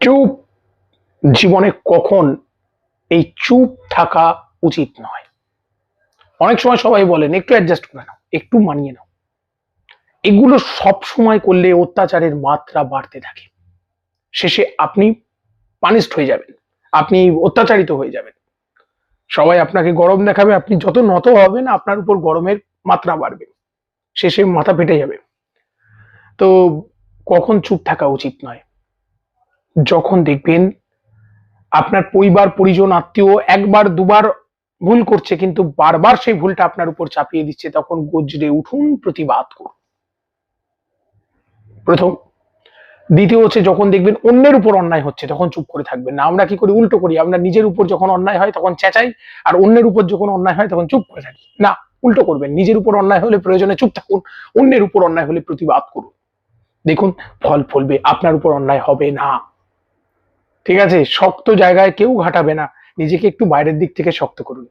চুপ জীবনে কখন এই চুপ থাকা উচিত নয়। অনেক সময় সবাই বলেন একটু অ্যাডজাস্ট করে নাও, একটু মানিয়ে নাও। এগুলো সব সময় করলে অত্যাচারের মাত্রা বাড়তে থাকে। শেষে আপনি পানিশড হয়ে যাবেন, আপনি অত্যাচারিত হয়ে যাবেন। সবাই আপনাকে গরম দেখাবে, আপনি যত নত হবেন আপনার উপর গরমের মাত্রা বাড়বে, শেষে মাথা ফেটে যাবে। তো কখন চুপ থাকা উচিত নয়? যখন দেখবেন আপনার পরিবার পরিজন আত্মীয় একবার দুবার ভুল করছে কিন্তু বারবার সেই ভুলটা আপনার উপর চাপিয়ে দিচ্ছে, তখন গর্জে উঠুন, প্রতিবাদ করুন। প্রথম। দ্বিতীয় হচ্ছে, যখন দেখবেন অন্যের উপর অন্যায় হচ্ছে তখন চুপ করে থাকবেন না। আমরা কি করি? উল্টো করি। আমরা নিজের উপর যখন অন্যায় হয় তখন চেঁচাই, আর অন্যের উপর যখন অন্যায় হয় তখন চুপ করে থাকি। না, উল্টো করবেন। নিজের উপর অন্যায় হলে প্রয়োজনে চুপ থাকুন, অন্যের উপর অন্যায় হলে প্রতিবাদ করুন। দেখুন ফল ফলবে, আপনার উপর অন্যায় হবে না। ঠিক আছে? শক্ত জায়গায় কেউ ঘাটাবে না। নিজেকে একটু বাইরের দিক থেকে শক্ত করুন।